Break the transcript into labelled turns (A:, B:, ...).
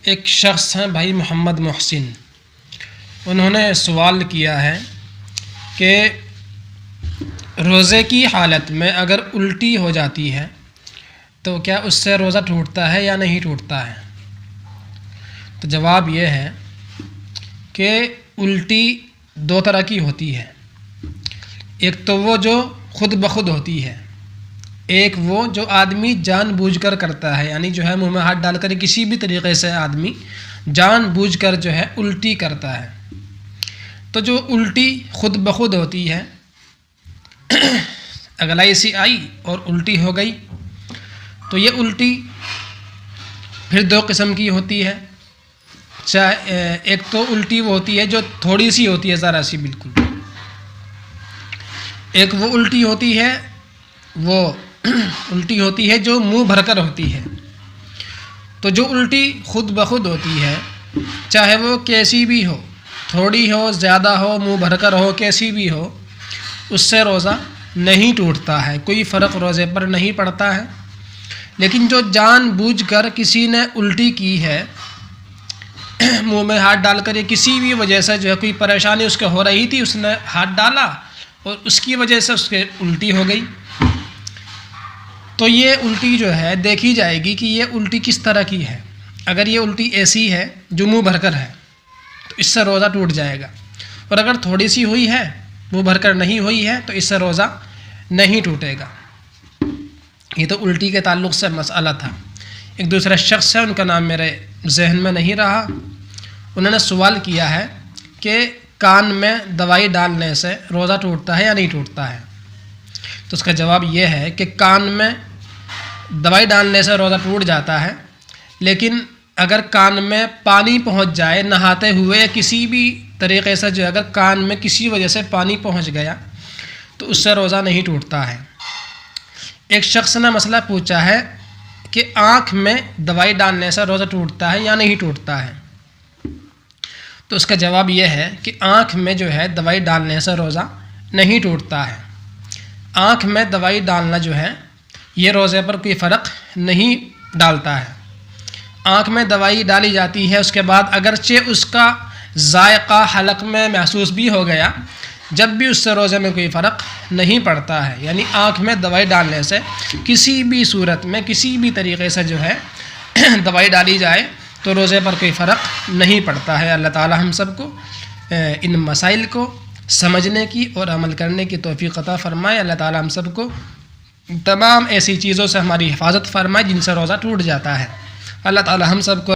A: ایک شخص ہیں بھائی محمد محسن، انہوں نے سوال کیا ہے کہ روزے کی حالت میں اگر الٹی ہو جاتی ہے تو کیا اس سے روزہ ٹوٹتا ہے یا نہیں ٹوٹتا ہے؟ تو جواب یہ ہے کہ الٹی دو طرح کی ہوتی ہے، ایک تو وہ جو خود بخود ہوتی ہے، ایک وہ جو آدمی جان بوجھ کر کرتا ہے، یعنی جو ہے منہ میں ہاتھ ڈال کر کسی بھی طریقے سے آدمی جان بوجھ کر جو ہے الٹی کرتا ہے۔ تو جو الٹی خود بخود ہوتی ہے، اگلائی سی آئی اور الٹی ہو گئی، تو یہ الٹی پھر دو قسم کی ہوتی ہے۔ ایک تو الٹی وہ ہوتی ہے جو تھوڑی سی ہوتی ہے، ذرا سی بالکل، ایک وہ الٹی ہوتی ہے جو منہ بھر کر ہوتی ہے۔ تو جو الٹی خود بخود ہوتی ہے، چاہے وہ کیسی بھی ہو، تھوڑی ہو، زیادہ ہو، منہ بھر کر ہو، کیسی بھی ہو، اس سے روزہ نہیں ٹوٹتا ہے، کوئی فرق روزے پر نہیں پڑتا ہے۔ لیکن جو جان بوجھ کر کسی نے الٹی کی ہے، منہ میں ہاتھ ڈال کر، یا کسی بھی وجہ سے جو ہے کوئی پریشانی اس کے ہو رہی تھی، اس نے ہاتھ ڈالا اور اس کی وجہ سے اس کے الٹی ہو گئی، تو یہ الٹی جو ہے دیکھی جائے گی کہ یہ الٹی کس طرح کی ہے۔ اگر یہ الٹی ایسی ہے جو منہ بھر کر ہے تو اس سے روزہ ٹوٹ جائے گا، اور اگر تھوڑی سی ہوئی ہے، منہ بھر کر نہیں ہوئی ہے، تو اس سے روزہ نہیں ٹوٹے گا۔ یہ تو الٹی کے تعلق سے مسئلہ تھا۔ ایک دوسرا شخص ہے، ان کا نام میرے ذہن میں نہیں رہا، انہوں نے سوال کیا ہے کہ کان میں دوائی ڈالنے سے روزہ ٹوٹتا ہے یا نہیں ٹوٹتا ہے؟ تو اس کا جواب یہ ہے کہ کان میں دوائی ڈالنے سے روزہ ٹوٹ جاتا ہے، لیکن اگر کان میں پانی پہنچ جائے نہاتے ہوئے، یا کسی بھی طریقے سے جو اگر کان میں کسی وجہ سے پانی پہنچ گیا تو اس سے روزہ نہیں ٹوٹتا ہے۔ ایک شخص نے مسئلہ پوچھا ہے کہ آنکھ میں دوائی ڈالنے سے روزہ ٹوٹتا ہے یا نہیں ٹوٹتا ہے؟ تو اس کا جواب یہ ہے کہ آنکھ میں جو ہے دوائی ڈالنے سے روزہ نہیں ٹوٹتا ہے۔ آنکھ میں دوائی ڈالنا جو ہے یہ روزے پر کوئی فرق نہیں ڈالتا ہے۔ آنکھ میں دوائی ڈالی جاتی ہے، اس کے بعد اگرچہ اس کا ذائقہ حلق میں محسوس بھی ہو گیا، جب بھی اس سے روزے میں کوئی فرق نہیں پڑتا ہے۔ یعنی آنکھ میں دوائی ڈالنے سے کسی بھی صورت میں، کسی بھی طریقے سے جو ہے دوائی ڈالی جائے تو روزے پر کوئی فرق نہیں پڑتا ہے۔ اللہ تعالی ہم سب کو ان مسائل کو سمجھنے کی اور عمل کرنے کی توفیق عطا فرمائے۔ اللہ تعالی ہم سب کو تمام ایسی چیزوں سے ہماری حفاظت فرمائے جن سے روزہ ٹوٹ جاتا ہے۔ اللہ تعالی ہم سب کو